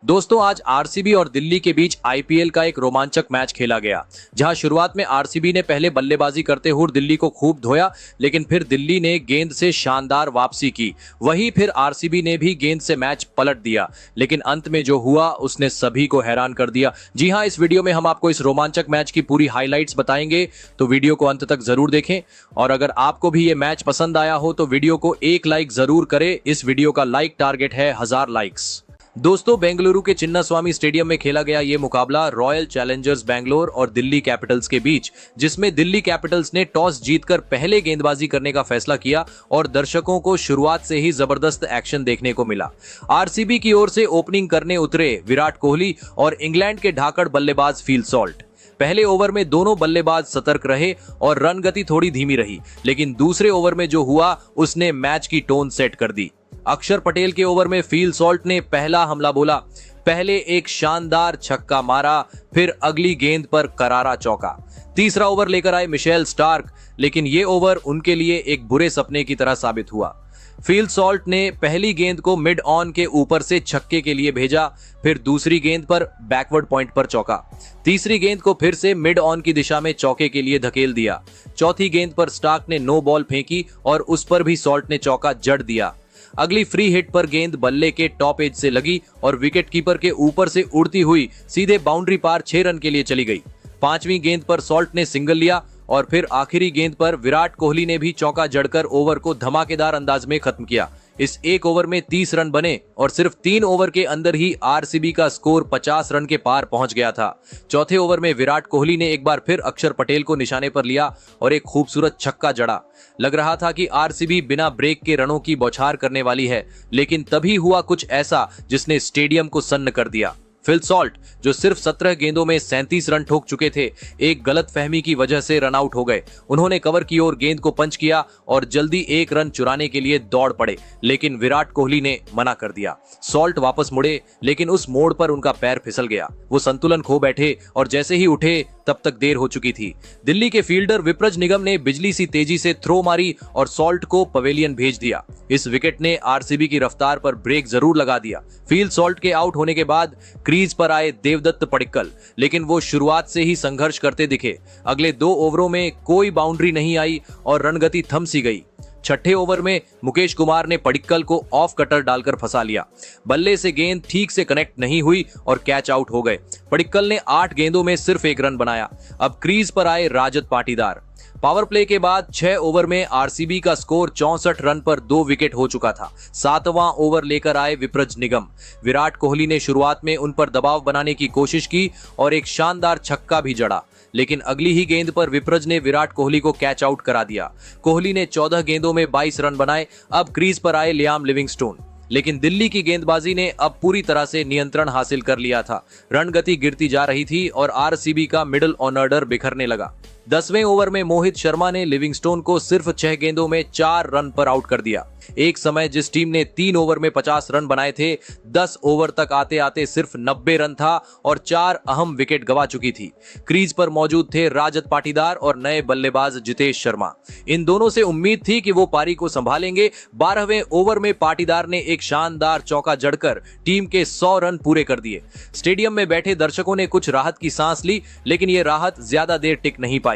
दोस्तों आज आरसीबी और दिल्ली के बीच आईपीएल का एक रोमांचक मैच खेला गया, जहां शुरुआत में आरसीबी ने पहले बल्लेबाजी करते हुए दिल्ली को खूब धोया, लेकिन फिर दिल्ली ने गेंद से शानदार वापसी की। वहीं फिर आरसीबी ने भी गेंद से मैच पलट दिया, लेकिन अंत में जो हुआ उसने सभी को हैरान कर दिया। जी हां, इस वीडियो में हम आपको इस रोमांचक मैच की पूरी हाईलाइट्स बताएंगे, तो वीडियो को अंत तक जरूर देखें। और अगर आपको भी ये मैच पसंद आया हो तो वीडियो को एक लाइक जरूर करें। इस वीडियो का लाइक टारगेट है 1000 लाइक्स। दोस्तों बेंगलुरु के चिन्नास्वामी स्टेडियम में खेला गया ये मुकाबला रॉयल चैलेंजर्स बैंगलोर और दिल्ली कैपिटल्स के बीच, जिसमें दिल्ली कैपिटल्स ने टॉस जीतकर पहले गेंदबाजी करने का फैसला किया और दर्शकों को शुरुआत से ही जबरदस्त एक्शन देखने को मिला। आरसीबी की ओर से ओपनिंग करने उतरे विराट कोहली और इंग्लैंड के ढाकड़ बल्लेबाज फील सॉल्ट। पहले ओवर में दोनों बल्लेबाज सतर्क रहे और रन गति थोड़ी धीमी रही, लेकिन दूसरे ओवर में जो हुआ उसने मैच की टोन सेट कर दी। अक्षर पटेल के ओवर में फील सॉल्ट ने पहला हमला बोला। पहले एक शानदार छक्का मारा, फिर अगली गेंद पर करारा चौका। तीसरा ओवर लेकर आए मिशेल स्टार्क, लेकिन ये ओवर उनके लिए एक बुरे सपने की तरह साबित हुआ। फील सॉल्ट ने पहली गेंद को मिड ऑन के ऊपर से छक्के के लिए भेजा, फिर दूसरी गेंद पर बैकवर्ड पॉइंट पर चौका। तीसरी गेंद को फिर से मिड ऑन की दिशा में चौके के लिए धकेल दिया। चौथी गेंद पर स्टार्क ने नो बॉल फेंकी और उस पर भी सॉल्ट ने चौका जड़ दिया। अगली फ्री हिट पर गेंद बल्ले के टॉप एज से लगी और विकेट कीपर के ऊपर से उड़ती हुई सीधे बाउंड्री पार 6 रन के लिए चली गई। पांचवी गेंद पर सॉल्ट ने सिंगल लिया और फिर आखिरी गेंद पर विराट कोहली ने भी चौका जड़कर ओवर को धमाकेदार अंदाज में खत्म किया। इस एक ओवर में 30 रन बने और सिर्फ 3 ओवर के अंदर ही आरसीबी का स्कोर 50 रन के पार पहुंच गया था। चौथे ओवर में विराट कोहली ने एक बार फिर अक्षर पटेल को निशाने पर लिया और एक खूबसूरत छक्का जड़ा। लग रहा था कि आरसीबी बिना ब्रेक के रनों की बौछार करने वाली है, लेकिन तभी हुआ कुछ ऐसा जिसने स्टेडियम को सन्न कर दिया। फिल सॉल्ट, जो सिर्फ 17 गेंदों में 37 रन ठोक चुके थे, एक गलत फहमी की वजह से रन आउट हो गए। उन्होंने कवर की ओर गेंद को पंच किया और जल्दी एक रन चुराने के लिए दौड़ पड़े, लेकिन विराट कोहली ने मना कर दिया। सॉल्ट वापस मुड़े, लेकिन उस मोड़ पर उनका पैर फिसल गया। वो संतुलन खो बैठे और जैसे ही उठे तब तक देर हो चुकी थी। दिल्ली के फील्डर विप्रज निगम ने बिजली सी तेजी से थ्रो मारी और सॉल्ट को पवेलियन भेज दिया। इस विकेट ने आरसीबी की रफ्तार पर ब्रेक जरूर लगा दिया। फील सॉल्ट के आउट होने के बाद क्रीज पर आए देवदत्त पडिक्कल, लेकिन वो शुरुआत से ही संघर्ष करते दिखे। अगले 2 ओवरों में कोई बाउंड्री नहीं आई और रनगति थम सी गई। छठे ओवर में मुकेश कुमार ने पडिक्कल को ऑफ कटर डालकर फंसा लिया। बल्ले से गेंद ठीक से कनेक्ट नहीं हुई और कैच आउट हो गए। पडिक्कल ने 8 गेंदों में सिर्फ 1 रन बनाया। अब क्रीज पर आए राजत पाटीदार। पावर प्ले के बाद 6 ओवर में आरसीबी का स्कोर 64 रन पर 2 विकेट हो चुका था। 7वां ओवर लेकर आए विप्रज निगम। विराट कोहली ने शुरुआत में उन पर दबाव बनाने की कोशिश की और एक शानदार छक्का भी जड़ा, लेकिन अगली ही गेंद पर विप्रज ने विराट कोहली को कैच आउट करा दिया। कोहली ने 14 गेंदों में 22 रन बनाए। अब क्रीज पर आए लियाम लिविंगस्टोन, लेकिन दिल्ली की गेंदबाजी ने अब पूरी तरह से नियंत्रण हासिल कर लिया था। रन गति गिरती जा रही थी और आरसीबी का मिडिल ऑर्डर बिखरने लगा। 10वें ओवर में मोहित शर्मा ने लिविंगस्टोन को सिर्फ 6 गेंदों में 4 रन पर आउट कर दिया। एक समय जिस टीम ने 3 ओवर में 50 रन बनाए थे, 10 ओवर तक आते आते सिर्फ 90 रन था और 4 अहम विकेट गंवा चुकी थी। क्रीज पर मौजूद थे राजत पाटीदार और नए बल्लेबाज जितेश शर्मा। इन दोनों से उम्मीद थी कि वो पारी को संभालेंगे। 12वें ओवर में पाटीदार ने एक शानदार चौका जड़कर टीम के 100 रन पूरे कर दिए। स्टेडियम में बैठे दर्शकों ने कुछ राहत की सांस ली, लेकिन ये राहत ज्यादा देर टिक नहीं पाई।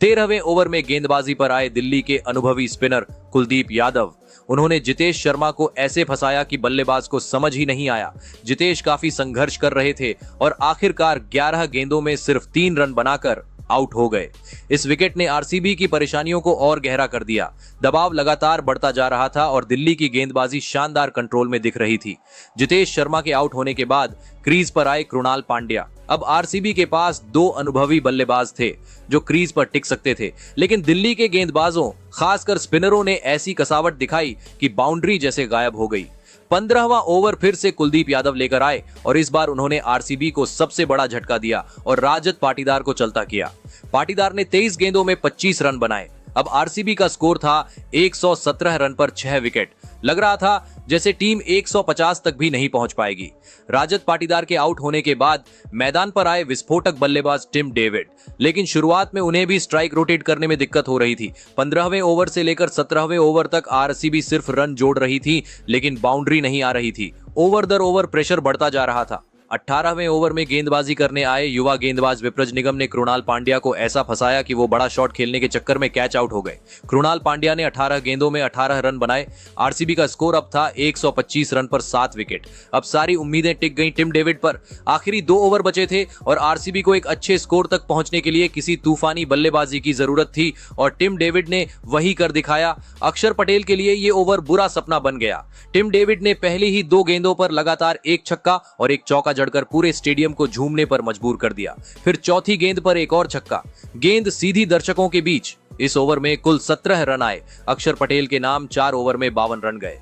13वें ओवर में गेंदबाजी पर आए दिल्ली के अनुभवी स्पिनर कुलदीप यादव। उन्होंने जितेश शर्मा को ऐसे फंसाया कि बल्लेबाज को समझ ही नहीं आया। जितेश काफी संघर्ष कर रहे थे और आखिरकार 11 गेंदों में सिर्फ 3 रन बनाकर आउट हो गए। इस विकेट ने आरसीबी की परेशानियों को और गहरा कर दिया। दबाव लगातार बढ़ता जा रहा था और दिल्ली की गेंदबाजी शानदार कंट्रोल में दिख रही थी। जितेश शर्मा के आउट होने के बाद क्रीज पर आए कृणाल पांड्या। अब आरसीबी के पास 2 अनुभवी बल्लेबाज थे जो क्रीज पर टिक सकते थे, लेकिन दिल्ली के गेंदबाजों, खासकर स्पिनरों ने ऐसी कसावट दिखाई कि बाउंड्री जैसे गायब हो गई। 15वां ओवर फिर से कुलदीप यादव लेकर आए और इस बार उन्होंने आरसीबी को सबसे बड़ा झटका दिया और राजत पाटीदार को चलता किया। पाटीदार ने 23 गेंदों में 25 रन बनाए। अब आरसीबी का स्कोर था 117 रन पर 6 विकेट। लग रहा था जैसे टीम 150 तक भी नहीं पहुंच पाएगी। राजत पाटीदार के आउट होने के बाद मैदान पर आए विस्फोटक बल्लेबाज टिम डेविड, लेकिन शुरुआत में उन्हें भी स्ट्राइक रोटेट करने में दिक्कत हो रही थी। 15वें ओवर से लेकर 17वें ओवर तक आरसीबी सिर्फ रन जोड़ रही थी, लेकिन बाउंड्री नहीं आ रही थी। ओवर दर ओवर प्रेशर बढ़ता जा रहा था। 18वें ओवर में गेंदबाजी करने आए युवा गेंदबाज विप्रज निगम ने कृणाल पांड्या को ऐसा फंसाया कि वो बड़ा शॉट खेलने के चक्कर में कैच आउट हो गए। कृणाल पांड्या ने 18 गेंदों में 18 रन बनाए। आरसीबी का स्कोर अब था 125 रन पर 7 विकेट। अब सारी उम्मीदें टिक गईं टिम डेविड पर। आखिरी 2 ओवर बचे थे और आरसीबी को एक अच्छे स्कोर तक पहुंचने के लिए किसी तूफानी बल्लेबाजी की जरूरत थी और टिम डेविड ने वही कर दिखाया। अक्षर पटेल के लिए ये ओवर बुरा सपना बन गया। टिम डेविड ने पहली ही 2 गेंदों पर लगातार एक छक्का और एक चौका जड़कर पूरे स्टेडियम को झूमने पर मजबूर कर दिया। फिर चौथी गेंद पर एक और छक्का, गेंद सीधी दर्शकों के बीच। इस ओवर में कुल 17 रन आए। अक्षर पटेल के नाम 4 ओवर में 52 रन गए।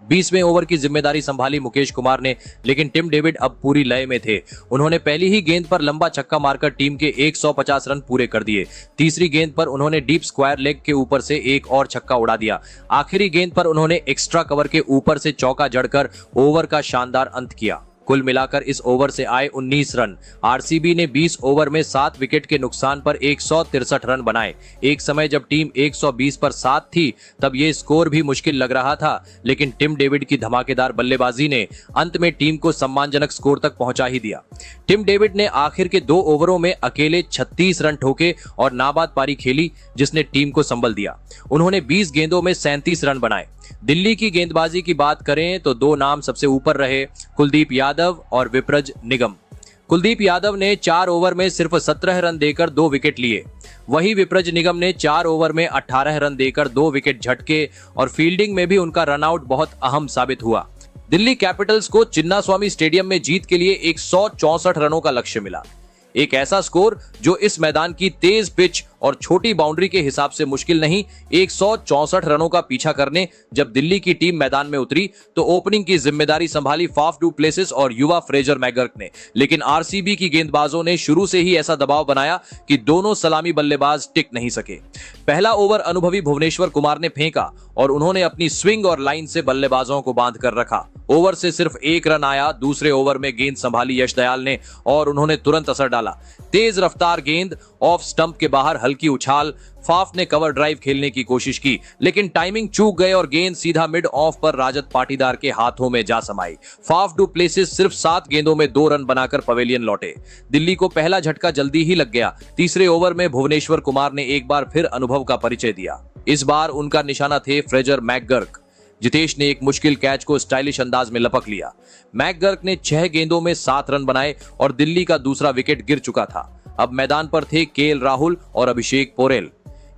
20वें ओवर की जिम्मेदारी संभाली मुकेश कुमार ने, लेकिन टिम डेविड अब पूरी लय में थे। उन्होंने पहली ही गेंद पर लंबा छक्का मारकर टीम के 150 रन पूरे कर दिए। तीसरी गेंद पर उन्होंने डीप स्क्वायर लेग के ऊपर से एक और छक्का उड़ा दिया। आखिरी गेंद पर उन्होंने एक्स्ट्रा कवर के ऊपर से चौका जड़कर ओवर का शानदार अंत किया। कुल मिलाकर इस ओवर से आए 19 रन। आरसीबी ने 20 ओवर में 7 विकेट के नुकसान पर 163 रन बनाए। एक समय जब टीम 120 पर 7 थी तब ये स्कोर भी मुश्किल लग रहा था, लेकिन टिम डेविड की धमाकेदार बल्लेबाजी ने अंत में टीम को सम्मानजनक स्कोर तक पहुंचा ही दिया। टिम डेविड ने आखिर के 2 ओवरों में अकेले 36 रन ठोके और नाबाद पारी खेली, जिसने टीम को संभल दिया। उन्होंने 20 गेंदों में 37 रन बनाए। दिल्ली की गेंदबाजी की बात करें तो 2 नाम सबसे ऊपर रहे, कुलदीप यादव और विप्रज निगम। कुलदीप यादव ने 4 ओवर में सिर्फ 17 रन देकर 2 विकेट लिए। वहीं विप्रज निगम ने 4 ओवर में 18 रन देकर 2 विकेट झटके और फील्डिंग में भी उनका रनआउट बहुत अहम साबित हुआ। दिल्ली कैपिटल्स को चिन्नास्वामी स्टेडियम में जीत के लिए 164 रनों का लक्ष्य मिला। एक ऐसा स्कोर जो इस मैदान की तेज पिच और छोटी बाउंड्री के हिसाब से मुश्किल नहीं। 164 रनों का पीछा करने जब दिल्ली की टीम मैदान में उतरी तो ओपनिंग की जिम्मेदारी संभाली फाफ डू प्लेसिस और युवा फ्रेजर मैकगर्क ने, लेकिन आरसीबी की गेंदबाजों ने शुरू से ही ऐसा दबाव बनाया कि दोनों सलामी बल्लेबाज टिक नहीं सके। पहला ओवर अनुभवी भुवनेश्वर कुमार ने फेंका और उन्होंने अपनी स्विंग और लाइन से बल्लेबाजों को बांध कर रखा। ओवर से सिर्फ 1 रन आया। दूसरे ओवर में गेंद संभाली यश दयाल ने और उन्होंने तुरंत असर डाला। तेज रफ्तार गेंद, ऑफ स्टंप के बाहर हल्की उछाल। फाफ ने कवर ड्राइव खेलने की कोशिश की, लेकिन टाइमिंग चूक गए और गेंद सीधा मिड ऑफ पर राजत पाटीदार के हाथों में जा समाई। फाफ डू प्लेसिस सिर्फ 7 गेंदों में 2 रन बनाकर पवेलियन लौटे। दिल्ली को पहला झटका जल्दी ही लग गया। तीसरे ओवर में भुवनेश्वर कुमार ने एक बार फिर अनुभव का परिचय दिया। इस बार उनका निशाना थे फ्रेजर मैकगर्क। जितेश ने एक मुश्किल कैच को स्टाइलिश अंदाज में लपक लिया। मैकगर्क ने 6 गेंदों में 7 रन बनाए और दिल्ली का दूसरा विकेट गिर चुका था। अब मैदान पर थे केएल राहुल और अभिषेक पोरेल।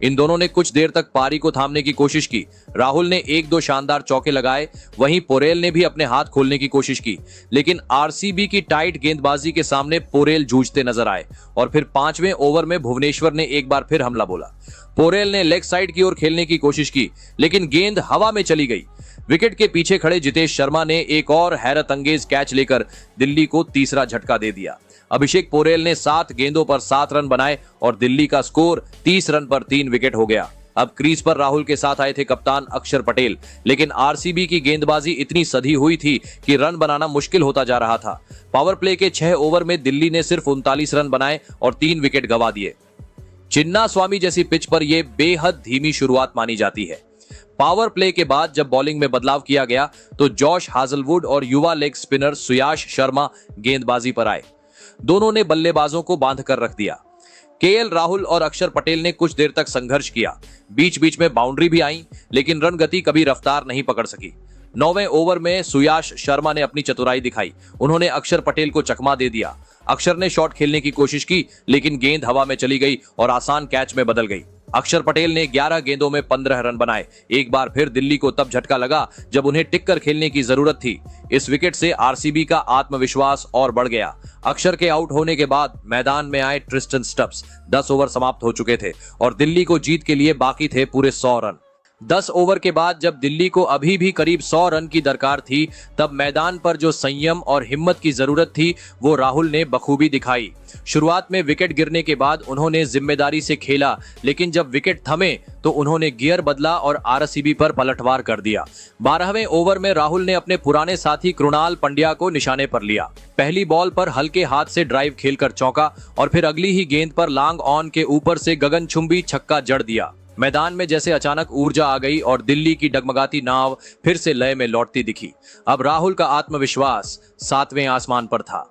इन दोनों ने कुछ देर तक पारी को थामने की कोशिश की। राहुल ने 1-2 शानदार चौके लगाए, वहीं पोरेल ने भी अपने हाथ खोलने की कोशिश की, लेकिन आरसीबी की टाइट गेंदबाजी के सामने पोरेल जूझते नजर आए। और फिर 5वें ओवर में भुवनेश्वर ने एक बार फिर हमला बोला। पोरेल ने लेग साइड की ओर खेलने की कोशिश की, लेकिन गेंद हवा में चली गई। विकेट के पीछे खड़े जितेश शर्मा ने एक और हैरत अंगेज कैच लेकर दिल्ली को तीसरा झटका दे दिया। अभिषेक पोरेल ने 7 गेंदों पर 7 रन बनाए और दिल्ली का स्कोर 30 रन पर 3 विकेट हो गया। अब क्रीज पर राहुल के साथ आए थे कप्तान अक्षर पटेल, लेकिन आरसीबी की गेंदबाजी इतनी सधी हुई थी कि रन बनाना मुश्किल होता जा रहा था। पावर प्ले के 6 ओवर में दिल्ली ने सिर्फ 39 रन बनाए और 3 विकेट गंवा दिए। चिन्नास्वामी जैसी पिच पर यह बेहद धीमी शुरुआत मानी जाती है। पावर प्ले के बाद जब बॉलिंग में बदलाव किया गया तो जॉश हाजलवुड और युवा लेग स्पिनर सुयाश शर्मा गेंदबाजी पर आए। दोनों ने बल्लेबाजों को बांध कर रख दिया। केएल राहुल और अक्षर पटेल ने कुछ देर तक संघर्ष किया। बीच बीच में बाउंड्री भी आई, लेकिन रन गति कभी रफ्तार नहीं पकड़ सकी। 9वें ओवर में सुयाश शर्मा ने अपनी चतुराई दिखाई। उन्होंने अक्षर पटेल को चकमा दे दिया। अक्षर ने शॉट खेलने की कोशिश की, लेकिन गेंद हवा में चली गई और आसान कैच में बदल गई। अक्षर पटेल ने 11 गेंदों में 15 रन बनाए। एक बार फिर दिल्ली को तब झटका लगा जब उन्हें टिक कर खेलने की जरूरत थी। इस विकेट से आरसीबी का आत्मविश्वास और बढ़ गया। अक्षर के आउट होने के बाद मैदान में आए ट्रिस्टन स्टब्स। 10 ओवर समाप्त हो चुके थे और दिल्ली को जीत के लिए बाकी थे पूरे 100 रन। 10 ओवर के बाद जब दिल्ली को अभी भी करीब 100 रन की दरकार थी, तब मैदान पर जो संयम और हिम्मत की जरूरत थी वो राहुल ने बखूबी दिखाई। शुरुआत में विकेट गिरने के बाद उन्होंने जिम्मेदारी से खेला, लेकिन जब विकेट थमे तो उन्होंने गियर बदला और आरसीबी पर पलटवार कर दिया। 12वें ओवर में राहुल ने अपने पुराने साथी कृणाल पांड्या को निशाने पर लिया। पहली बॉल पर हल्के हाथ से ड्राइव खेलकर चौका और फिर अगली ही गेंद पर लॉन्ग ऑन के ऊपर से गगनचुंबी छक्का जड़ दिया। मैदान में जैसे अचानक ऊर्जा आ गई और दिल्ली की डगमगाती नाव फिर से लय में लौटती दिखी। अब राहुल का आत्मविश्वास 7वें आसमान पर था।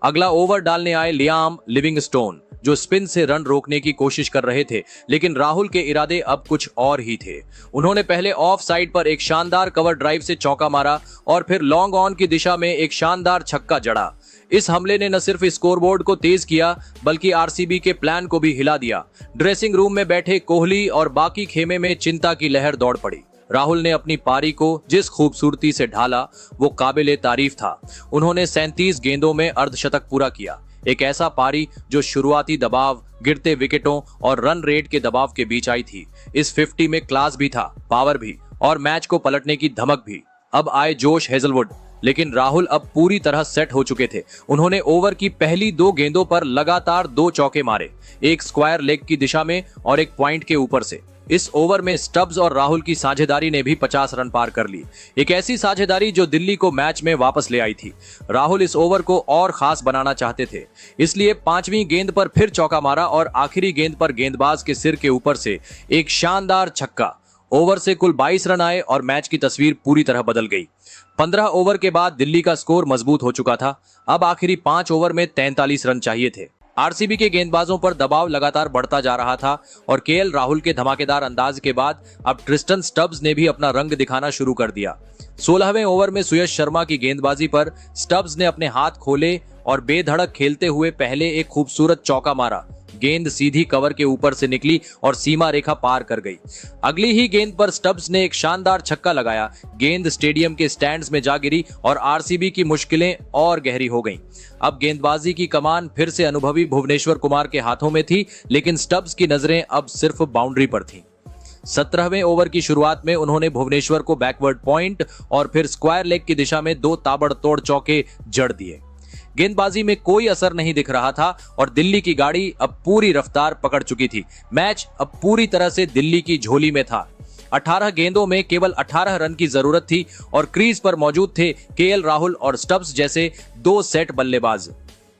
अगला ओवर डालने आए लियाम लिविंगस्टोन, जो स्पिन से रन रोकने की कोशिश कर रहे थे, लेकिन राहुल के इरादे अब कुछ और ही थे। उन्होंने पहले ऑफ साइड पर एक शानदार कवर ड्राइव से चौका मारा और फिर लॉन्ग ऑन की दिशा में एक शानदार छक्का जड़ा। इस हमले ने न सिर्फ स्कोरबोर्ड को तेज किया बल्कि आरसीबी के प्लान को भी हिला दिया। ड्रेसिंग रूम में बैठे कोहली और बाकी खेमे में चिंता की लहर दौड़ पड़ी। राहुल ने अपनी पारी को जिस खूबसूरती से ढाला वो काबिले तारीफ था। उन्होंने 37 गेंदों में अर्धशतक पूरा किया। एक ऐसा पारी जो शुरुआती दबाव, गिरते विकेटों और रन रेट के दबाव के बीच आई थी। इस 50 में क्लास भी था, पावर भी और मैच को पलटने की धमक भी। अब आए जोश हेजलवुड, लेकिन राहुल अब पूरी तरह सेट हो चुके थे। उन्होंने ओवर की पहली 2 गेंदों पर लगातार 2 चौके मारे, एक स्क्वायर लेग की दिशा में और एक पॉइंट के ऊपर से। इस ओवर में स्टब्स और राहुल की साझेदारी ने भी 50 रन पार कर ली। एक ऐसी साझेदारी जो दिल्ली को मैच में वापस ले आई थी। राहुल इस ओवर को और खास बनाना चाहते थे, इसलिए 5वीं गेंद पर फिर चौका मारा और आखिरी गेंद पर गेंदबाज के सिर के ऊपर से एक शानदार छक्का। ओवर से कुल 22 रन आए और मैच की तस्वीर पूरी तरह बदल गई। 15 ओवर के बाद दिल्ली का स्कोर मजबूत हो चुका था। अब आखिरी 5 ओवर में 43 रन चाहिए थे। आरसीबी के गेंदबाजों पर दबाव लगातार बढ़ता जा रहा था और केएल राहुल के धमाकेदार अंदाज के बाद अब ट्रिस्टन स्टब्स ने भी अपना रंग दिखाना शुरू कर दिया। 16वें ओवर में सुयश शर्मा की गेंदबाजी पर स्टब्स ने अपने हाथ खोले और बेधड़क खेलते हुए पहले एक खूबसूरत चौका मारा। गेंद सीधी कवर के ऊपर से निकली और सीमा रेखा पार कर गई। अगली ही गेंद पर स्टब्स ने एक शानदार छक्का लगाया। गेंद स्टेडियम के स्टैंड्स में जा गिरी और आरसीबी की मुश्किलें और गहरी हो गईं। अब गेंदबाजी की कमान फिर से अनुभवी भुवनेश्वर कुमार के हाथों में थी, लेकिन स्टब्स की नजरें अब सिर्फ बाउंड्री पर थीं। 17वें ओवर की शुरुआत में उन्होंने भुवनेश्वर को बैकवर्ड पॉइंट और फिर स्क्वायर लेग की दिशा में 2 ताबड़तोड़ चौके जड़ दिए। गेंदबाजी में कोई असर नहीं दिख रहा था और दिल्ली की गाड़ी अब पूरी रफ्तार पकड़ चुकी थी। मैच अब पूरी तरह से दिल्ली की झोली में था। 18 गेंदों में केवल 18 रन की जरूरत थी और क्रीज पर मौजूद थे केएल राहुल और स्टब्स जैसे 2 सेट बल्लेबाज।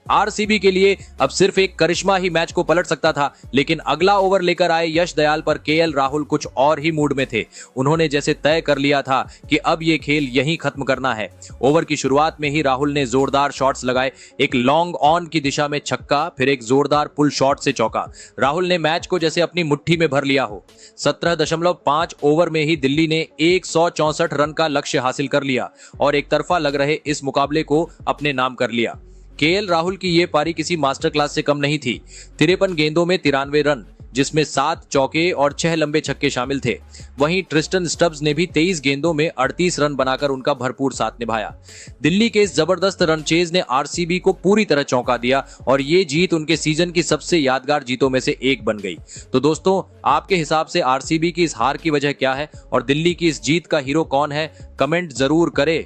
आरसीबी के लिए अब सिर्फ एक करिश्मा ही मैच को पलट सकता था, लेकिन अगला ओवर लेकर आए यश दयाल पर केएल राहुल कुछ और ही मूड में थे। उन्होंने जैसे तय कर लिया था कि अब ये खेल यहीं खत्म करना है। ओवर की शुरुआत में ही राहुल ने जोरदार शॉट्स लगाए, एक लॉन्ग ऑन की दिशा में छक्का, फिर एक जोरदार पुल शॉट से चौका। राहुल ने मैच को जैसे अपनी मुट्ठी में भर लिया हो। 17.5 ओवर में ही दिल्ली ने 164 रन का लक्ष्य हासिल कर लिया और एक तरफा लग रहे इस मुकाबले को अपने नाम कर लिया। केएल राहुल की ये पारी किसी मास्टर क्लास से कम नहीं थी। 53 गेंदों में 93 रन, जिसमें 7 चौके और 6 लंबे छक्के शामिल थे। वहीं ट्रिस्टन स्टब्स ने भी 23 गेंदों में 38 रन बनाकर उनका भरपूर साथ निभाया। दिल्ली के इस जबरदस्त रनचेज ने आरसीबी को पूरी तरह चौंका दिया और ये जीत उनके सीजन की सबसे यादगार जीतों में से एक बन गई। तो दोस्तों, आपके हिसाब से आरसीबी की इस हार की वजह क्या है और दिल्ली की इस जीत का हीरो कौन है? कमेंट जरूर करें।